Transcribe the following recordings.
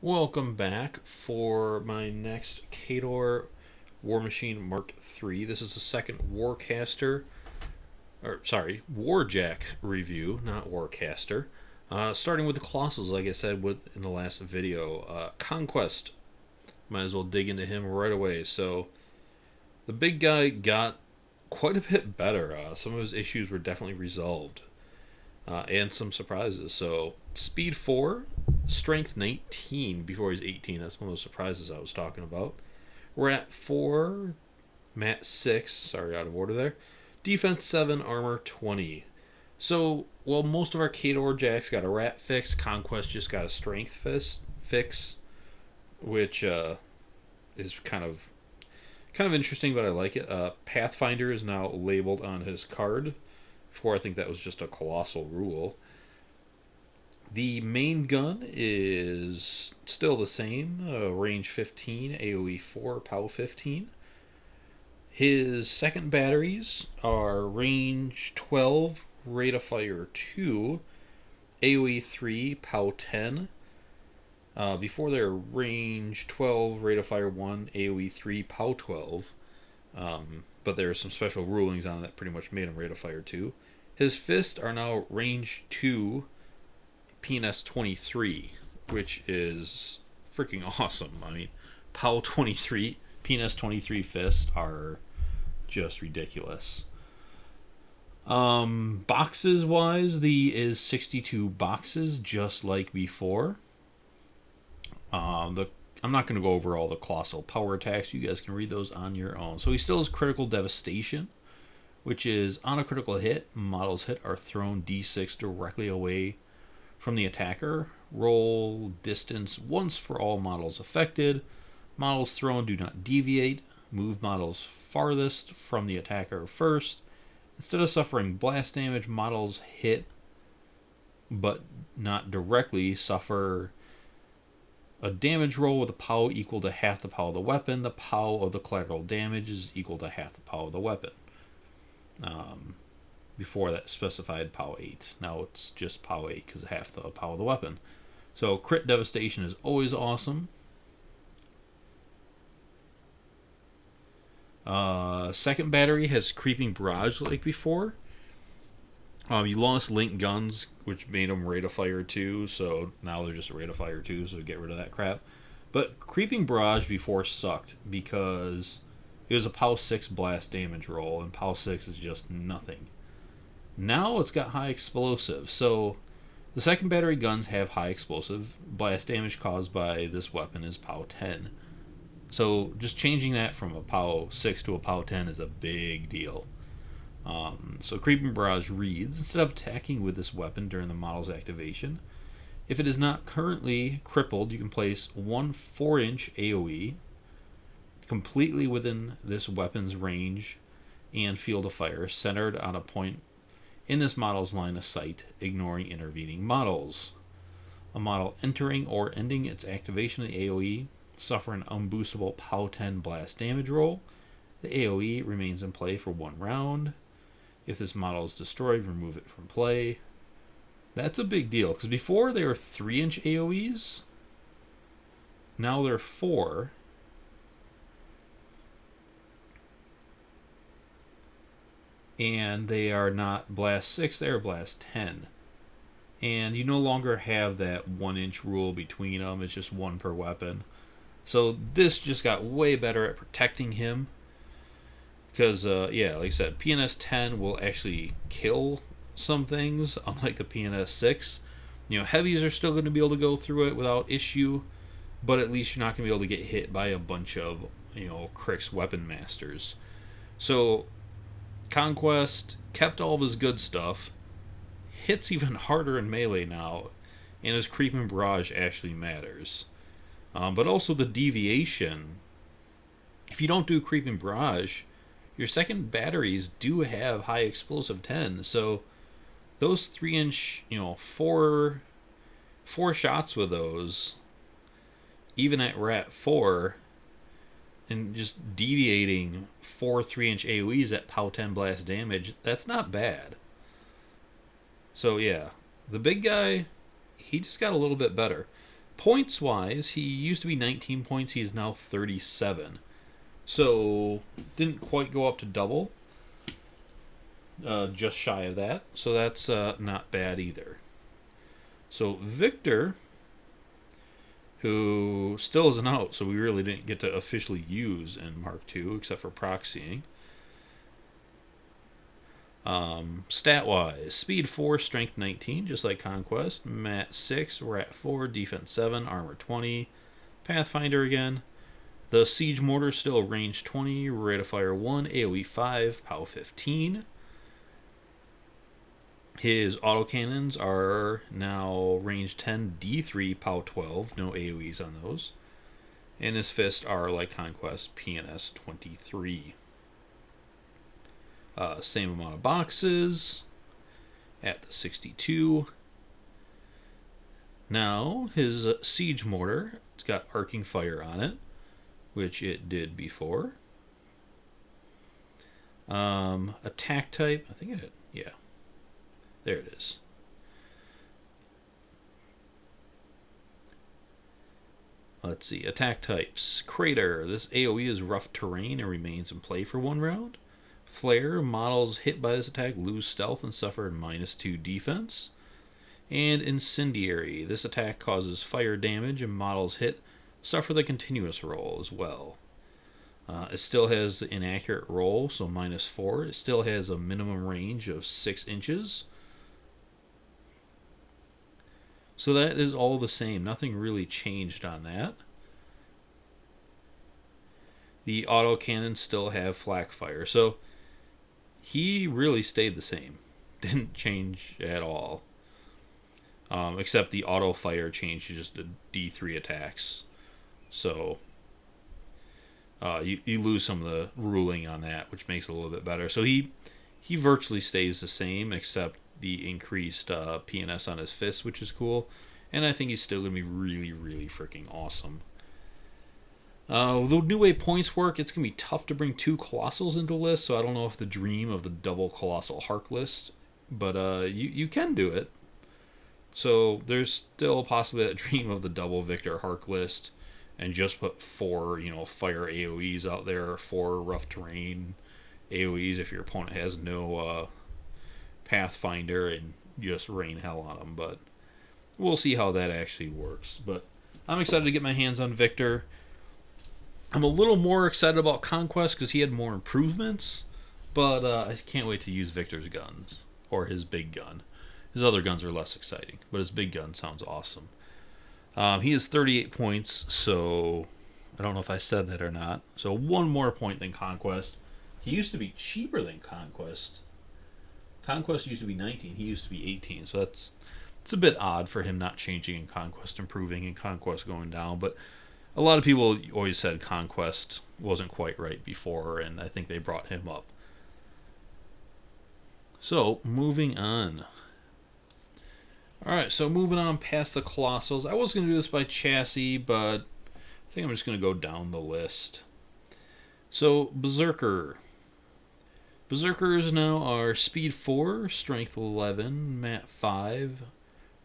Welcome back for my next Khador Warmachine Mark III. This is the second Warjack review, not Warcaster. Starting with the Collossals, like I said in the last video. Conquest, might as well dig into him right away. So, the big guy got quite a bit better. Some of his issues were definitely resolved. And some surprises. So, speed 4, strength 19 before he's 18. That's one of those surprises I was talking about. We're at 4, mat 6. Sorry, out of order there. Defense 7, armor 20. So, well, most of our Khador Jacks got a rat fix. Conquest just got a strength fix, which is kind of interesting, but I like it. Pathfinder is now labeled on his card. Before, I think that was just a colossal rule. The main gun is still the same, range 15, AoE 4, POW 15. His second batteries are range 12, rate of fire 2, AoE 3, POW 10. Before they're range 12, rate of fire 1, AoE 3, POW 12. But there are some special rulings on it that pretty much made him rate of fire 2. His fists are now range 2, PNS 23, which is freaking awesome. I mean, POW 23, PNS 23 fists are just ridiculous. Boxes wise, the is 62 boxes, just like before. I'm not going to go over all the colossal power attacks. You guys can read those on your own. So he still has critical devastation, which is on a critical hit, models hit are thrown d6 directly away from the attacker. Roll distance once for all models affected. Models thrown do not deviate. Move models farthest from the attacker first. Instead of suffering blast damage, models hit but not directly suffer a damage roll with a POW equal to half the POW of the weapon. The POW of the collateral damage is equal to half the POW of the weapon. Before that specified POW 8. Now it's just POW 8 because half the POW of the weapon. So crit devastation is always awesome. Second battery has creeping barrage like before. You lost link guns, which made them rate of fire 2, so now they're just rate of fire 2, so get rid of that crap. But creeping barrage before sucked because it was a POW 6 blast damage roll, and POW 6 is just nothing. Now it's got high explosive, so the second battery guns have high explosive. Blast damage caused by this weapon is POW 10. So just changing that from a POW 6 to a POW 10 is a big deal. So Creeping Barrage reads, instead of attacking with this weapon during the model's activation, if it is not currently crippled, you can place one 4-inch AoE completely within this weapon's range and field of fire, centered on a point in this model's line of sight, ignoring intervening models. A model entering or ending its activation of the AoE suffer an unboostable POW 10 blast damage roll. The AoE remains in play for 1 round. If this model is destroyed, remove it from play. That's a big deal, because before they were 3-inch AoEs. Now they're 4. And they are not blast 6, they are blast 10. And you no longer have that 1-inch rule between them, it's just 1 per weapon. So this just got way better at protecting him. Because, yeah, like I said, PNS 10 will actually kill some things, unlike the PNS 6. Heavies are still going to be able to go through it without issue, but at least you're not going to be able to get hit by a bunch of, Crick's Weapon Masters. So, Conquest kept all of his good stuff, hits even harder in melee now, and his Creeping Barrage actually matters. But also the deviation. If you don't do Creeping Barrage, your second batteries do have high explosive 10, so those 3-inch, 4 shots with those, even at rat 4, and just deviating 4 3-inch AoEs at POW 10 blast damage, that's not bad. So yeah, the big guy, he just got a little bit better. Points wise, he used to be 19 points. He's now 37. So didn't quite go up to double. Just shy of that. So that's not bad either. So Victor, who still isn't out, so we really didn't get to officially use in Mark II except for proxying. Stat-wise, speed 4, strength 19, just like Conquest. Mat 6, rat 4, defense 7, armor 20. Pathfinder again. The siege mortar still range 20, rate of fire 1, AoE 5, POW 15. His autocannons are now range 10, D3, POW 12, no AoEs on those. And his fists are like Conquest, PNS 23. Same amount of boxes at the 62. Now, his siege mortar, it's got arcing fire on it, which it did before. Attack type, I think it, yeah. There it is. Let's see, attack types. Crater, this AoE is rough terrain and remains in play for 1 round. Flare, models hit by this attack lose stealth and suffer -2 defense. And Incendiary, this attack causes fire damage and models hit suffer the continuous roll as well. It still has the inaccurate roll, so -4. It still has a minimum range of 6 inches. So that is all the same. Nothing really changed on that. The autocannons still have flak fire. So he really stayed the same. Didn't change at all. Except the auto fire changed to just the D3 attacks. So you lose some of the ruling on that, which makes it a little bit better. So he virtually stays the same, except the increased PNS on his fists, which is cool. And I think he's still going to be really, really freaking awesome. The new way points work, it's going to be tough to bring 2 Collossals into a list, so I don't know if the dream of the double Colossal Hark list, but you can do it. So there's still possibly that dream of the double Victor Hark list, and just put 4, fire AoEs out there, 4 rough terrain AoEs if your opponent has no Pathfinder, and just rain hell on them. But we'll see how that actually works. But I'm excited to get my hands on Victor. I'm a little more excited about Conquest because he had more improvements, but I can't wait to use Victor's guns, or his big gun. His other guns are less exciting, but his big gun sounds awesome. He has 38 points, so I don't know if I said that or not. So 1 more point than Conquest. He used to be cheaper than Conquest. Conquest used to be 19, he used to be 18, so it's a bit odd for him not changing and Conquest improving and Conquest going down, but a lot of people always said Conquest wasn't quite right before, and I think they brought him up. So, moving on. Alright, so moving on past the Collossals. I was going to do this by chassis, but I think I'm just going to go down the list. So, Berserker. Berserkers now are Speed 4, Strength 11, Mat 5,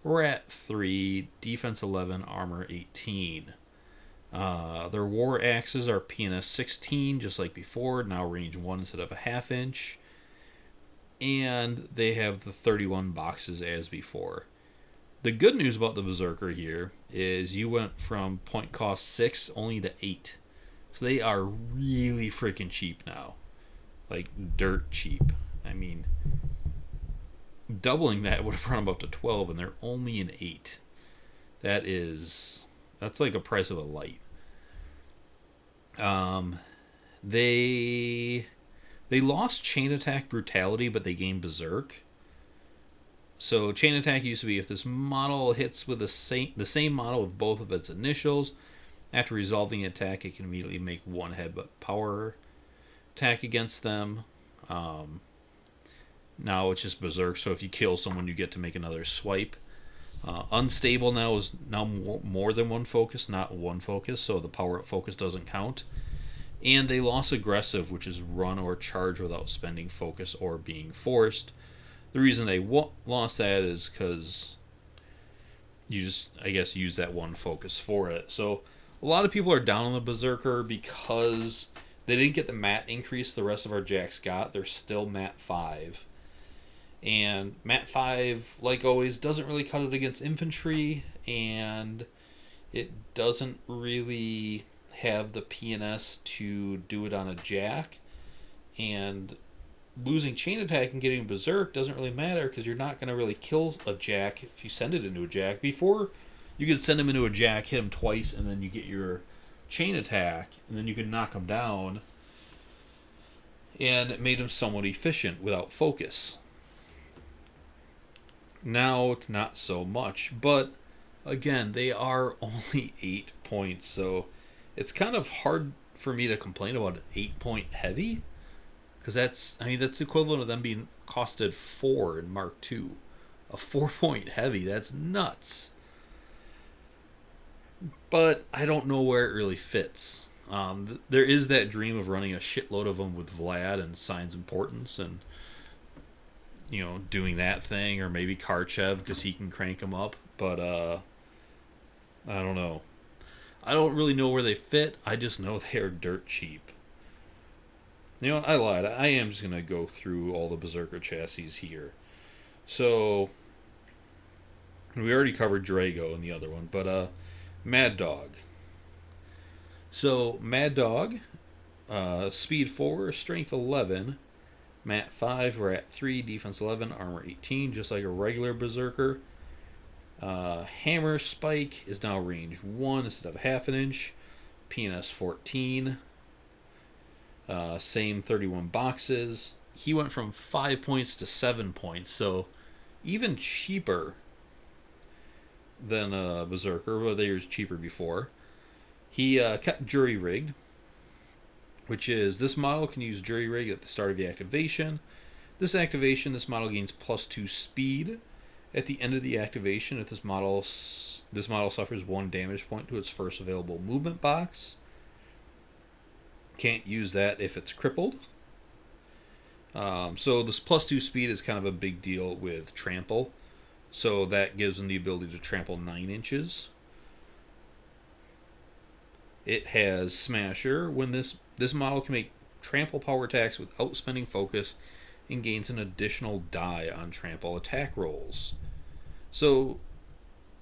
Rat 3, Defense 11, Armor 18. Their war axes are PNS 16, just like before, now range 1 instead of a ½ inch. And they have the 31 boxes as before. The good news about the Berserker here is you went from point cost 6 only to 8. So they are really freaking cheap now. Like, dirt cheap. I mean, doubling that would have brought them up to 12, and they're only an 8. That's like a price of a light. They lost chain attack brutality, but they gained berserk. So chain attack used to be if this model hits with the same model with both of its initials, after resolving the attack, it can immediately make 1 headbutt power attack against them. Now it's just berserk, so if you kill someone, you get to make another swipe. Unstable now is more than 1 focus, not 1 focus, so the power up focus doesn't count. And they lost aggressive, which is run or charge without spending focus or being forced. The reason they lost that is because you just, I guess, use that one focus for it. So a lot of people are down on the Berserker because they didn't get the mat increase the rest of our jacks got. They're still mat 5. And mat 5, like always, doesn't really cut it against infantry, and it doesn't really have the PNS to do it on a jack. And losing chain attack and getting berserk doesn't really matter because you're not going to really kill a jack if you send it into a jack. Before, you could send him into a jack, hit him twice, and then you get your chain attack, and then you can knock him down, and it made him somewhat efficient without focus. Now it's not so much, but again, they are only 8 points, so it's kind of hard for me to complain about an 8-point heavy, because that's equivalent of them being costed 4 in Mark II. A 4-point heavy, that's nuts. But I don't know where it really fits. There is that dream of running a shitload of them with Vlad and Signs Importance, and doing that thing, or maybe Karchev because he can crank them up. But I don't know. I don't really know where they fit. I just know they are dirt cheap. I lied. I am just gonna go through all the Berserker chassis here. So we already covered Drago in the other one, but Mad Dog. So Mad Dog, speed 4, strength 11. Mat 5, rat 3, defense 11, armor 18, just like a regular Berserker. Hammer Spike is now range 1 instead of half an inch. PNS 14. Same 31 boxes. He went from 5 points to 7 points, so even cheaper than Berserker, but they were cheaper before. He kept jury rigged, which is this model can use jury rig at the start of the activation. This model gains +2 speed at the end of the activation if this model suffers 1 damage point to its first available movement box. Can't use that if it's crippled. So this +2 speed is kind of a big deal with trample. So that gives them the ability to trample 9 inches. It has Smasher. When this model can make trample power attacks without spending focus, and gains an additional die on trample attack rolls. So,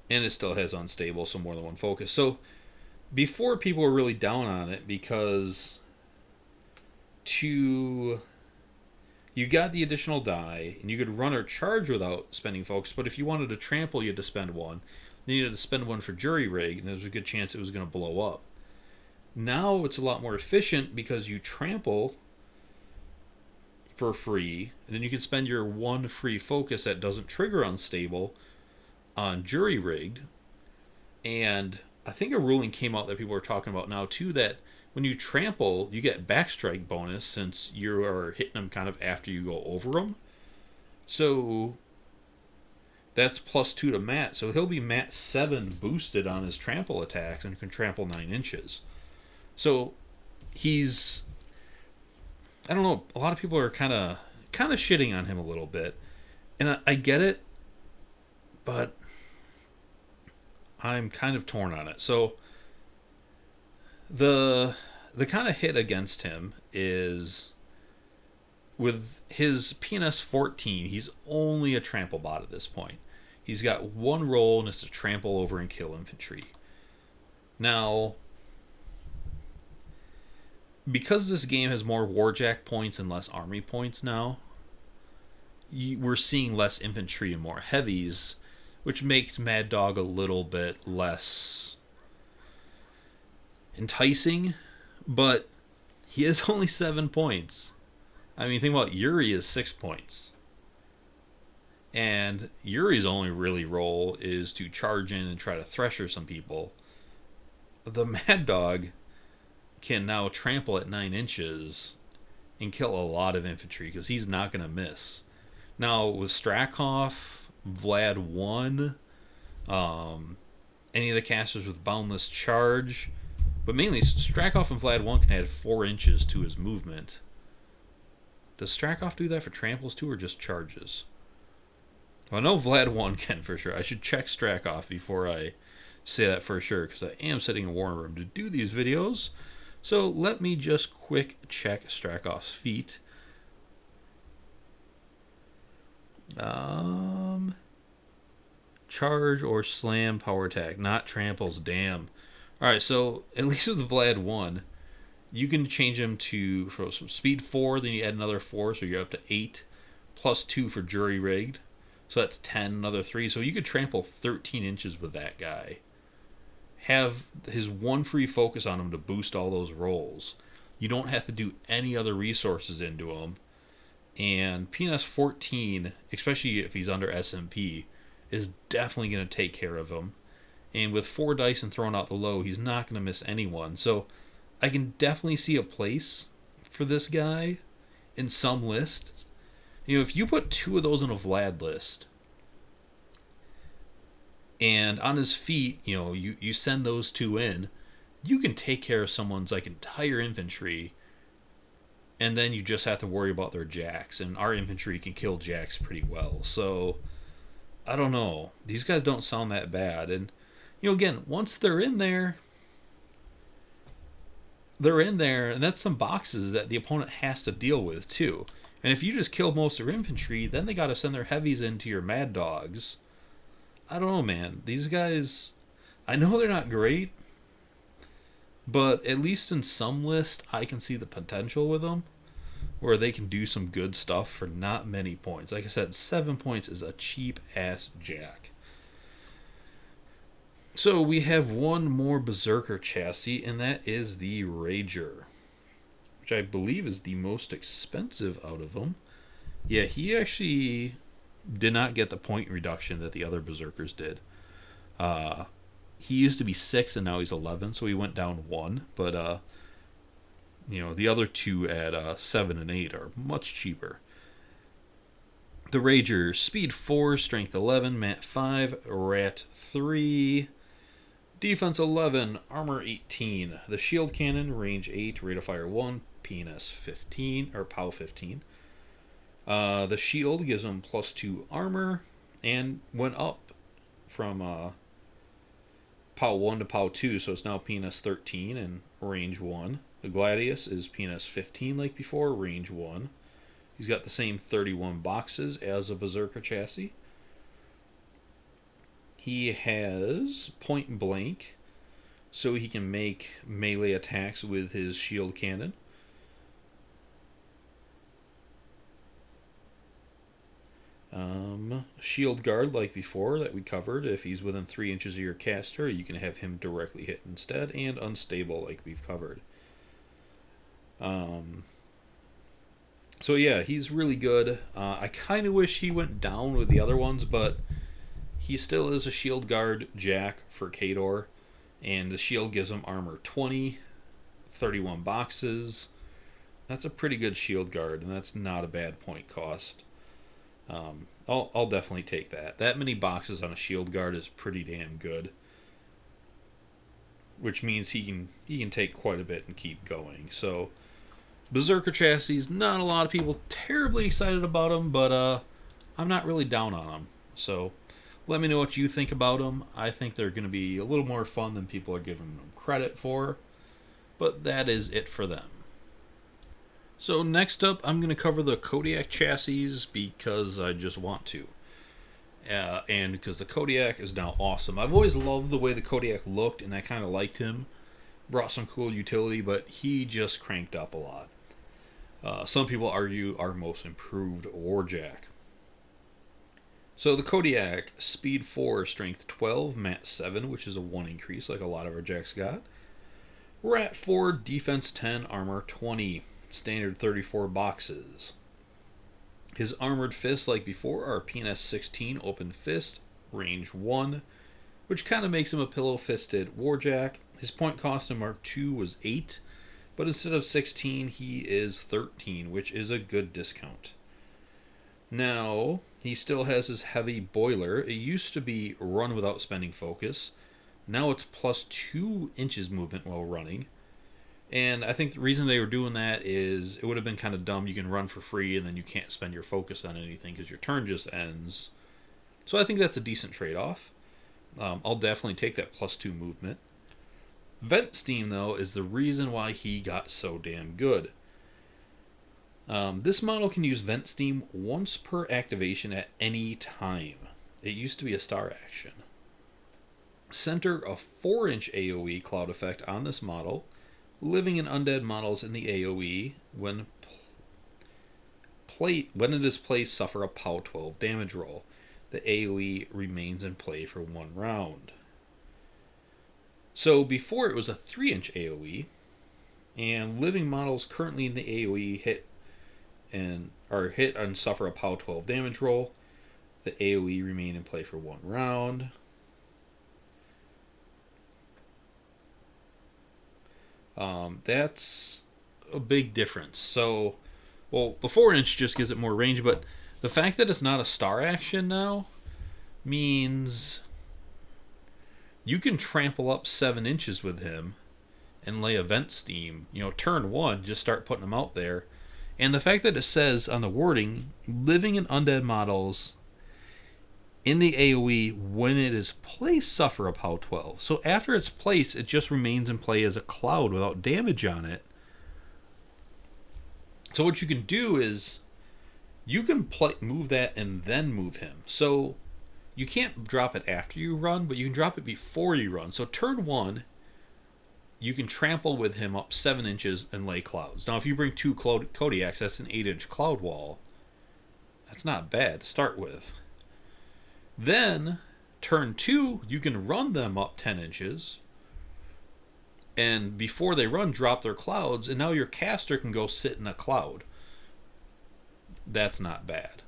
and it still has unstable, so more than 1 focus. So before, people were really down on it because you got the additional die, and you could run or charge without spending focus, but if you wanted to trample, you had to spend 1. Then you had to spend 1 for jury rig, and there was a good chance it was going to blow up. Now it's a lot more efficient because you trample for free, and then you can spend your 1 free focus that doesn't trigger unstable on jury rigged. And I think a ruling came out that people are talking about now too, that when you trample, you get backstrike bonus since you are hitting them kind of after you go over them. So that's +2 to Matt. So he'll be Matt 7 boosted on his trample attacks and can trample 9 inches. So he's, I don't know, a lot of people are kind of shitting on him a little bit. And I get it, but I'm kind of torn on it. So the kind of hit against him is with his PNS 14, he's only a trample bot at this point. He's got 1 roll, and it's to trample over and kill infantry. Now, because this game has more Warjack points and less army points now, we're seeing less infantry and more heavies, which makes Mad Dog a little bit less enticing, but he is only 7 points. I mean, think about Yuri is 6 points. And Yuri's only really role is to charge in and try to thresher some people. The Mad Dog can now trample at 9 inches and kill a lot of infantry because he's not going to miss. Now, with Strakov, Vlad 1, any of the casters with Boundless Charge, but mainly Strakov and Vlad 1 can add 4 inches to his movement. Does Strakov do that for tramples too, or just charges? Well, I know Vlad 1 can for sure. I should check Strack off before I say that for sure, because I am setting a war room to do these videos. So let me just quick check Strackoff's feat. Charge or slam power attack, not tramples, damn. Alright, so at least with the Vlad 1, you can change him to from speed 4, then you add another 4, so you're up to 8, plus 2 for jury rigged. So that's 10, another 3. So you could trample 13 inches with that guy. Have his one free focus on him to boost all those rolls. You don't have to do any other resources into him. And PNS 14, especially if he's under SMP, is definitely going to take care of him. And with 4 dice and throwing out the low, he's not going to miss anyone. So I can definitely see a place for this guy in some lists. You know, if you put 2 of those in a Vlad list, and on his feet, you know, you send those 2 in, you can take care of someone's like entire infantry, and then you just have to worry about their jacks. And our infantry can kill jacks pretty well. So I don't know. These guys don't sound that bad. And, you know, again, once they're in there, and that's some boxes that the opponent has to deal with, too. And if you just kill most of their infantry, then they got to send their heavies into your mad dogs. I don't know, man. These guys, I know they're not great, but at least in some list, I can see the potential with them, where they can do some good stuff for not many points. Like I said, 7 points is a cheap-ass jack. So we have one more Berserker chassis, and that is the Rager, which I believe is the most expensive out of them. Yeah, he actually did not get the point reduction that the other Berserkers did. He used to be 6 and now he's 11, so he went down 1. But you know, the other 2 at 7 and 8 are much cheaper. The Rager, speed 4, strength 11, mat 5, rat 3, defense 11, armor 18. The shield cannon, range 8, rate of fire 1, PNS 15 or POW 15. The shield gives him plus 2 armor and went up from POW 1 to POW 2, so it's now PNS 13 and range 1. The Gladius is PNS 15 like before, range 1. He's got the same 31 boxes as a Berserker chassis. He has point blank, so he can make melee attacks with his shield cannon. Shield guard like before that we covered. If he's within 3 inches of your caster, you can have him directly hit instead, and unstable like we've covered. So yeah, he's really good. I kind of wish he went down with the other ones, but he still is a shield guard jack for Khador, and the shield gives him armor 20, 31 boxes. That's a pretty good shield guard, and that's not a bad point cost. I'll definitely take that. That many boxes on a shield guard is pretty damn good, which means he can take quite a bit and keep going. So Berserker chassis, not a lot of people terribly excited about them, but I'm not really down on them. So let me know what you think about them. I think they're going to be a little more fun than people are giving them credit for, but that is it for them. So next up, I'm going to cover the Kodiak chassis because I just want to. And because the Kodiak is now awesome. I've always loved the way the Kodiak looked, and I kind of liked him. Brought some cool utility, but he just cranked up a lot. Some people argue our most improved Warjack. So the Kodiak, speed 4, strength 12, mat 7, which is a 1 increase like a lot of our jacks got. Rat 4, defense 10, armor 20. Standard 34 boxes. His armored fists, like before, are PNS 16 open fist, range 1, which kind of makes him a pillow-fisted Warjack. His point cost in Mark II was 8, but instead of 16, he is 13, which is a good discount. Now, he still has his heavy boiler. It used to be run without spending focus. Now it's plus 2 inches movement while running. And I think the reason they were doing that is it would have been kind of dumb. You can run for free and then you can't spend your focus on anything because your turn just ends. So I think that's a decent trade-off. I'll definitely take that +2 movement. Vent Steam, though, is the reason why he got so damn good. This model can use Vent Steam once per activation at any time. It used to be a star action. Center a 4-inch AoE cloud effect on this model. Living and undead models in the AoE, when it is placed, suffer a POW 12 damage roll. The AoE remains in play for 1 round. So before it was a 3-inch AoE, and living models currently in the AoE hit and suffer a POW 12 damage roll. The AoE remain in play for 1 round. That's a big difference. So, well, the 4-inch just gives it more range, but the fact that it's not a star action now means you can trample up 7 inches with him and lay a Vent Steam. Turn 1, just start putting them out there. And the fact that it says on the wording, living and undead models in the AoE when it is placed suffer a POW 12. So after it's placed, it just remains in play as a cloud without damage on it. So what you can do is you can move that and then move him. So you can't drop it after you run, but you can drop it before you run. So turn 1, you can trample with him up 7 inches and lay clouds. Now if you bring 2 Kodiaks, that's an 8-inch cloud wall. That's not bad to start with. Then, turn 2, you can run them up 10 inches. And before they run, drop their clouds. And now your caster can go sit in a cloud. That's not bad.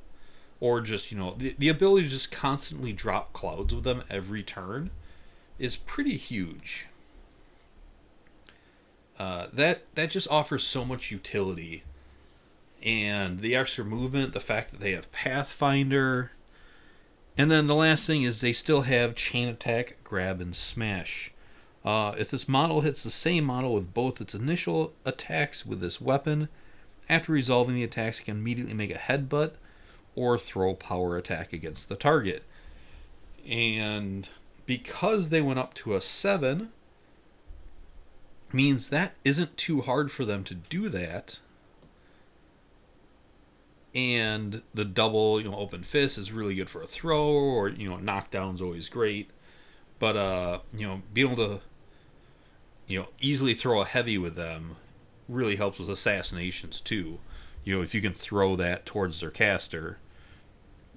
Or just, the ability to just constantly drop clouds with them every turn is pretty huge. That just offers so much utility. And the extra movement, the fact that they have Pathfinder. And then the last thing is they still have chain attack, grab, and smash. If this model hits the same model with both its initial attacks with this weapon, after resolving the attacks, it can immediately make a headbutt or throw power attack against the target. And because they went up to a 7, means that isn't too hard for them to do that. And the double, open fist is really good for a throw, or, knockdown's always great. But, being able to, easily throw a heavy with them really helps with assassinations, too. If you can throw that towards their caster,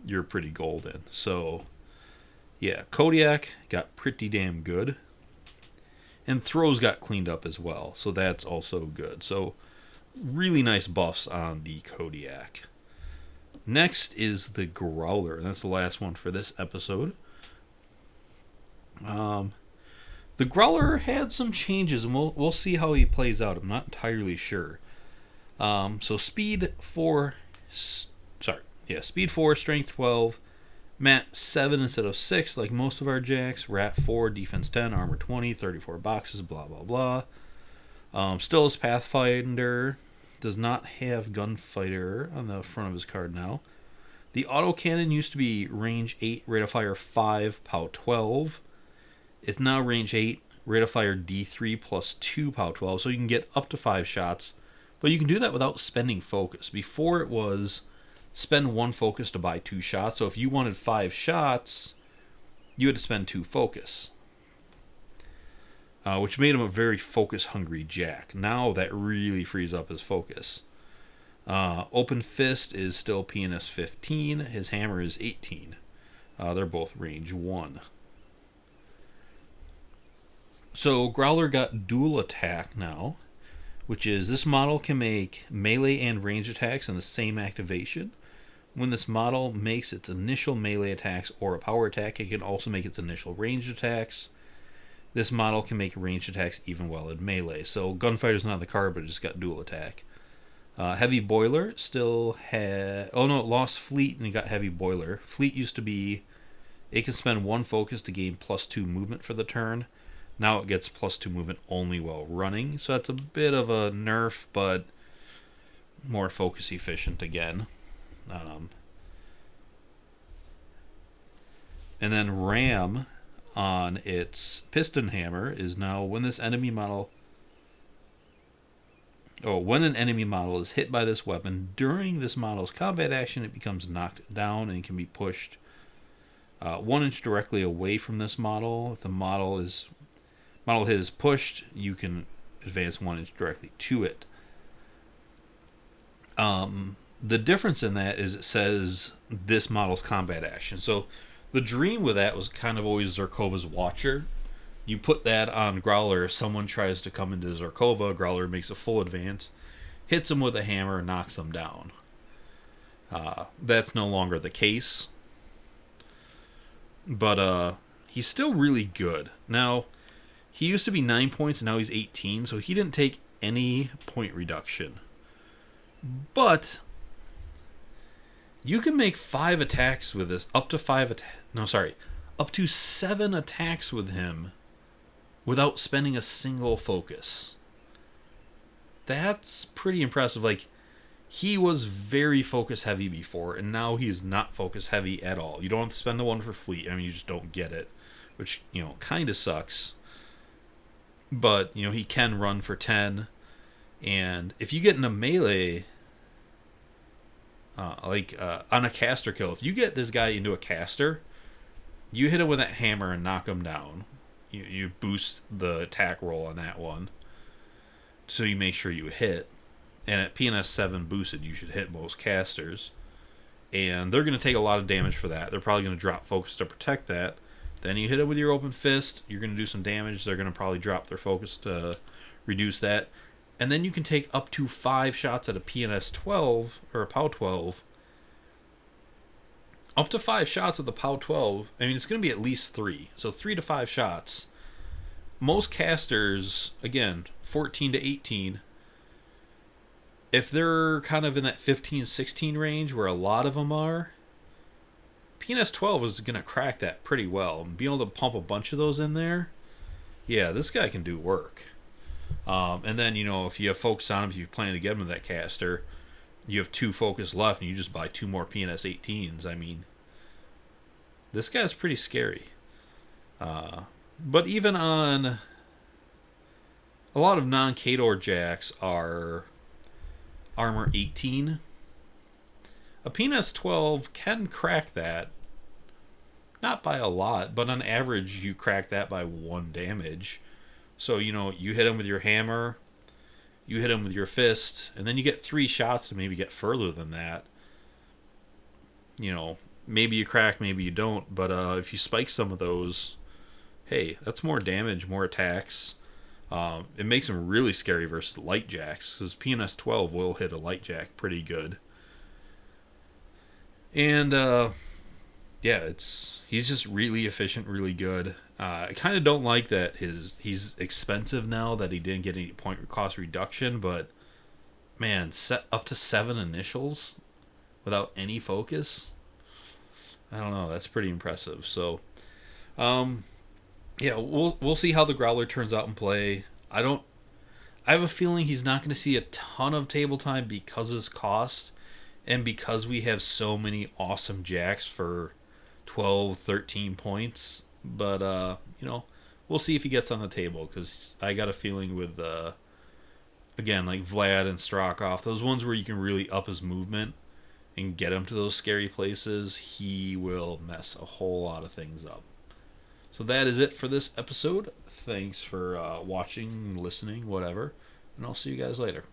you're pretty golden. So, yeah, Kodiak got pretty damn good. And throws got cleaned up as well, so that's also good. So, really nice buffs on the Kodiak. Next is the Growler, and that's the last one for this episode. The Growler had some changes, and we'll see how he plays out. I'm not entirely sure. So speed 4, strength 12, mat 7 instead of 6, like most of our jacks. Rat 4, defense 10, armor 20, 34 boxes, blah blah blah. Still is Pathfinder. Does not have Gunfighter on the front of his card now. The autocannon used to be range 8, rate of fire 5, POW 12. It's now range 8, rate of fire D3 plus 2, POW 12. So you can get up to 5 shots. But you can do that without spending focus. Before it was spend 1 focus to buy 2 shots. So if you wanted 5 shots, you had to spend 2 focus. Which made him a very focus-hungry jack. Now that really frees up his focus. Open Fist is still PNS 15. His hammer is 18. They're both range 1. So Growler got dual attack now, which is this model can make melee and range attacks in the same activation. When this model makes its initial melee attacks or a power attack, it can also make its initial ranged attacks. This model can make ranged attacks even while in melee. So Gunfighter's not on the card, but it just got dual attack. Heavy Boiler still had... Oh no, it lost Fleet and it got Heavy Boiler. Fleet used to be... It can spend 1 focus to gain +2 movement for the turn. Now it gets +2 movement only while running. So that's a bit of a nerf, but more focus efficient again. And then ram on its piston hammer is now when this enemy model. Oh, when an enemy model is hit by this weapon during this model's combat action, it becomes knocked down and can be pushed 1 inch directly away from this model. If the model hit is pushed, you can advance 1 inch directly to it. The difference in that is it says this model's combat action. So the dream with that was kind of always Zerkova's Watcher. You put that on Grolar. If someone tries to come into Zerkova, Grolar makes a full advance, hits him with a hammer, and knocks him down. That's no longer the case. But he's still really good. Now, he used to be 9 points, and now he's 18, so he didn't take any point reduction. But you can make 5 attacks with this, up to 7 attacks with him without spending a single focus. That's pretty impressive. Like, he was very focus heavy before, and now he's not focus heavy at all. You don't have to spend the 1 for fleet. I mean, you just don't get it, which, kind of sucks. But, he can run for 10, and if you get in a melee, on a caster kill, if you get this guy into a caster, you hit him with that hammer and knock him down. You boost the attack roll on that one, so you make sure you hit. And at PNS 7 boosted, you should hit most casters. And they're going to take a lot of damage for that. They're probably going to drop focus to protect that. Then you hit it with your open fist. You're going to do some damage. They're going to probably drop their focus to reduce that. And then you can take up to 5 shots at a PNS 12 or a POW 12. Up to 5 shots with the POW 12. I mean, it's going to be at least 3. So 3 to 5 shots. Most casters, again, 14 to 18, if they're kind of in that 15-16 range where a lot of them are, PNS 12 is going to crack that pretty well. And being able to pump a bunch of those in there, yeah, this guy can do work. And then, if you have focus on him, if you plan to get him to that caster, you have 2 focus left and you just buy 2 more PNS 18s. I mean, this guy's pretty scary. But even on a lot of non-Khador jacks are armor 18. A PNS 12 can crack that. Not by a lot, but on average you crack that by 1 damage. So, you hit him with your hammer, you hit him with your fist, and then you get 3 shots to maybe get further than that. Maybe you crack, maybe you don't, but if you spike some of those, hey, that's more damage, more attacks. It makes him really scary versus light jacks, because PNS 12 will hit a light jack pretty good. And he's just really efficient, really good. I kind of don't like that he's expensive now, that he didn't get any point cost reduction, but man, set up to 7 initials without any focus. I don't know, that's pretty impressive. So we'll see how the Growler turns out in play. I have a feeling he's not going to see a ton of table time because of his cost, and because we have so many awesome jacks for 12, 13 points. But, we'll see if he gets on the table, because I got a feeling with, again, like Vlad and Strakov, those ones where you can really up his movement and get him to those scary places, he will mess a whole lot of things up. So that is it for this episode. Thanks for watching, listening, whatever, and I'll see you guys later.